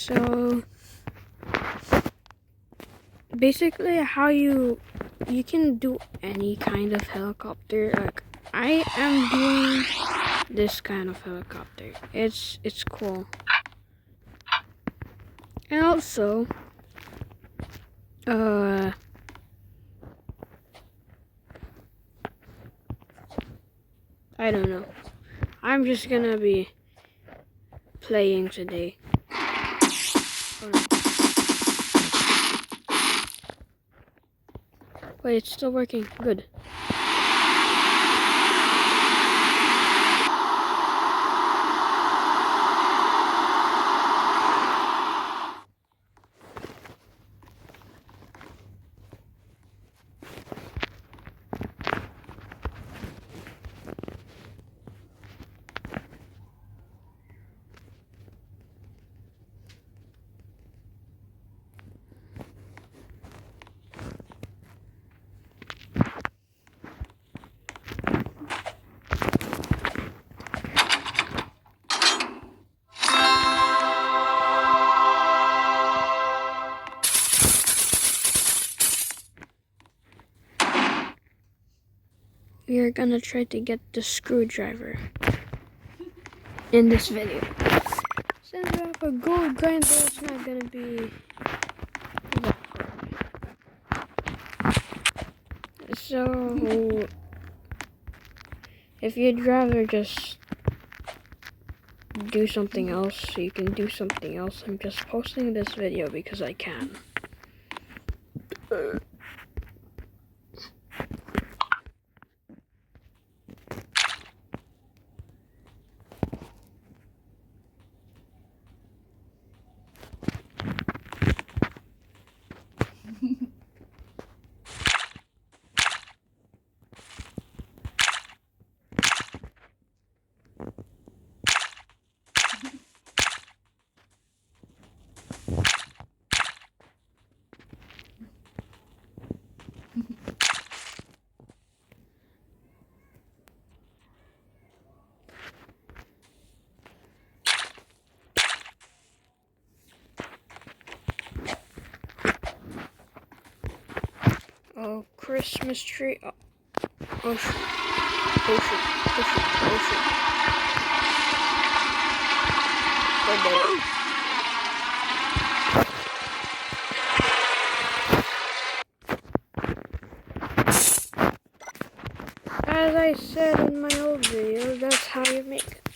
So basically how you can do any kind of helicopter. Like I am doing this kind of helicopter. It's cool. And also I don't know. I'm just gonna be playing today. Oh, no. Wait, it's still working. Good. We are gonna try to get the screwdriver in this video. Since we have a gold grinder, it's not gonna be that hard. So, if you'd rather just do something else, you can do something else. I'm just posting this video because I can. Oh, Christmas tree. Oh, oh shoot. Oh shoot. Oh shoot. Oh shoot. As I said in my old video, that's how you make it.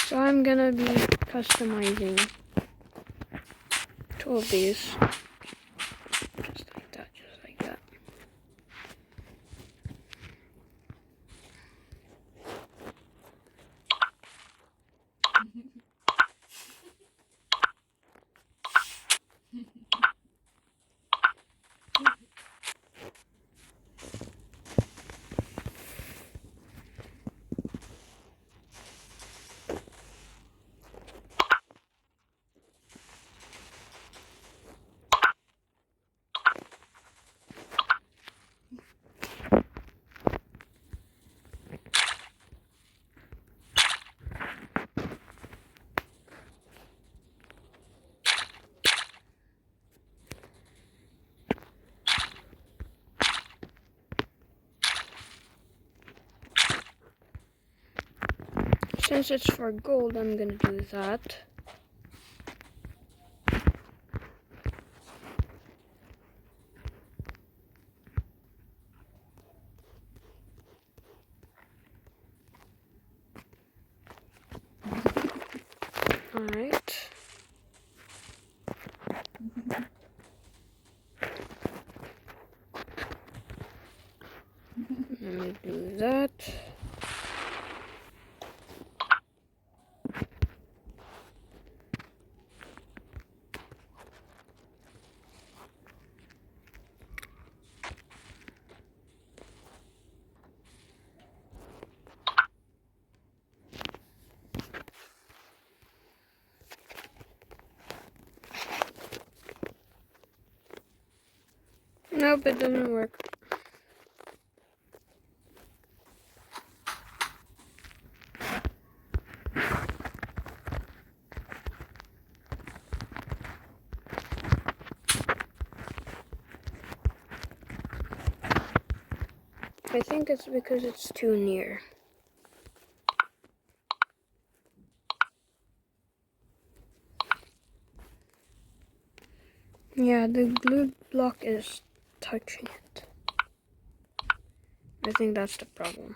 So I'm gonna be customizing two of these. Just like that, just like that. Since it's for gold, I'm gonna do that. Alright. Let me do that. Nope, it doesn't work. I think it's because it's too near. Yeah, the glue block is touching it. I think that's the problem.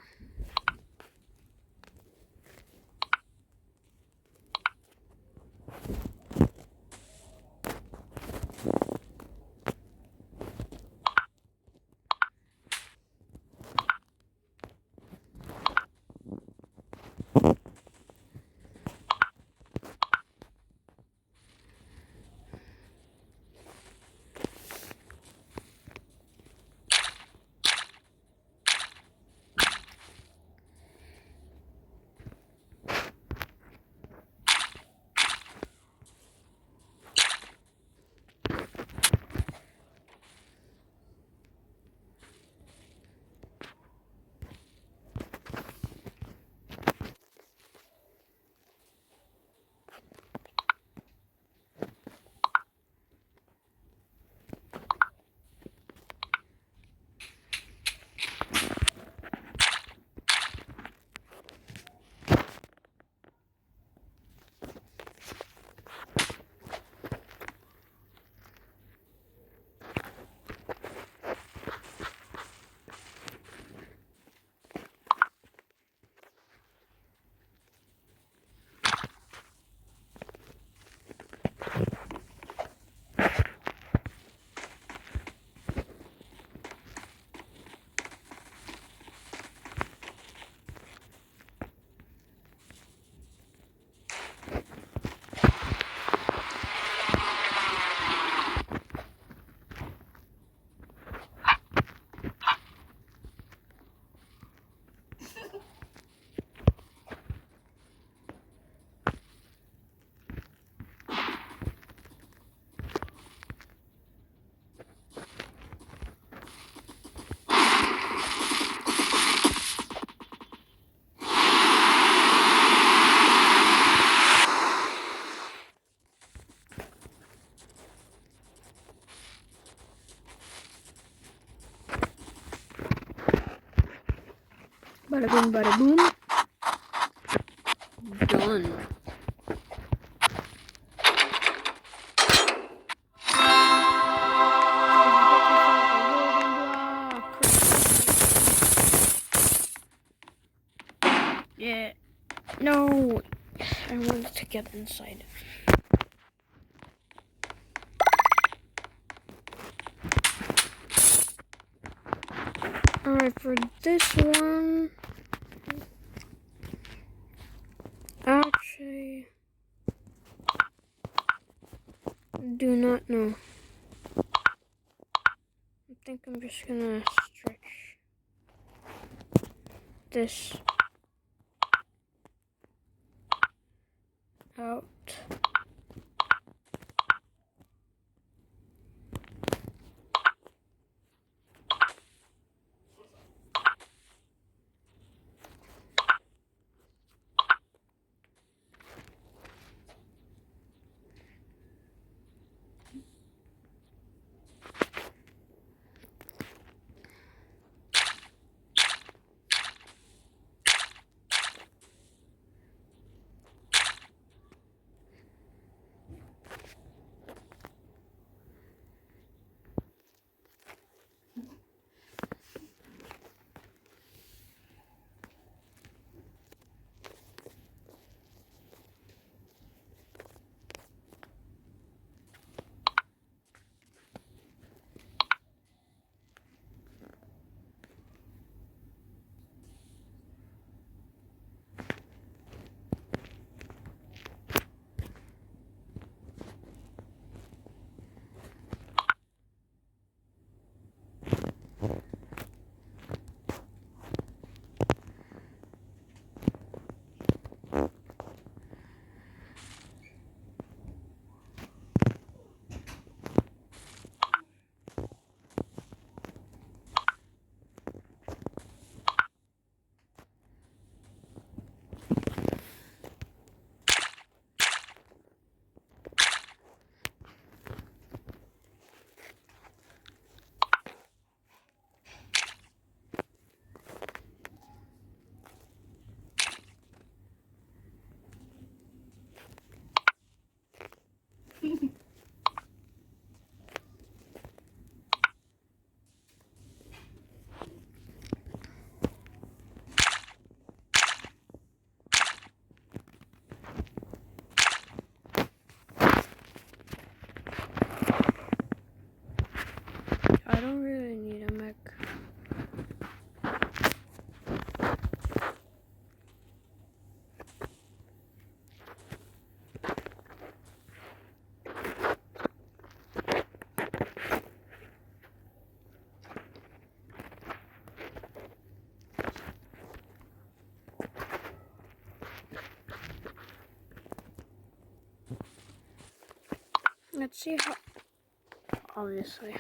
Bada boom, bada boom. Done. Yeah. No. I wanted to get inside. Alright, for this one, actually, do not know. I think I'm just gonna stretch this out. Let's see how, obviously.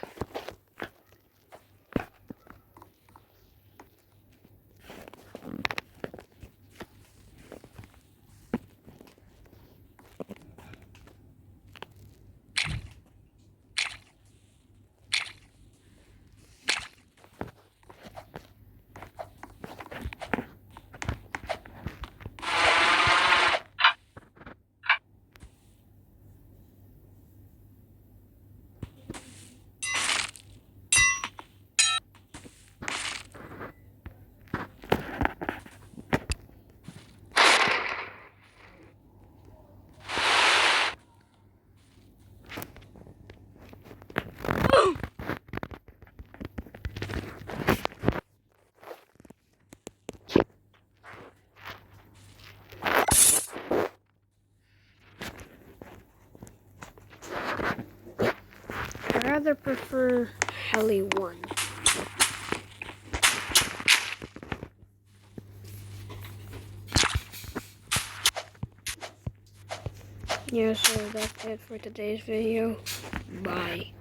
I rather prefer Heli 1. Yeah, so that's it for today's video. Bye.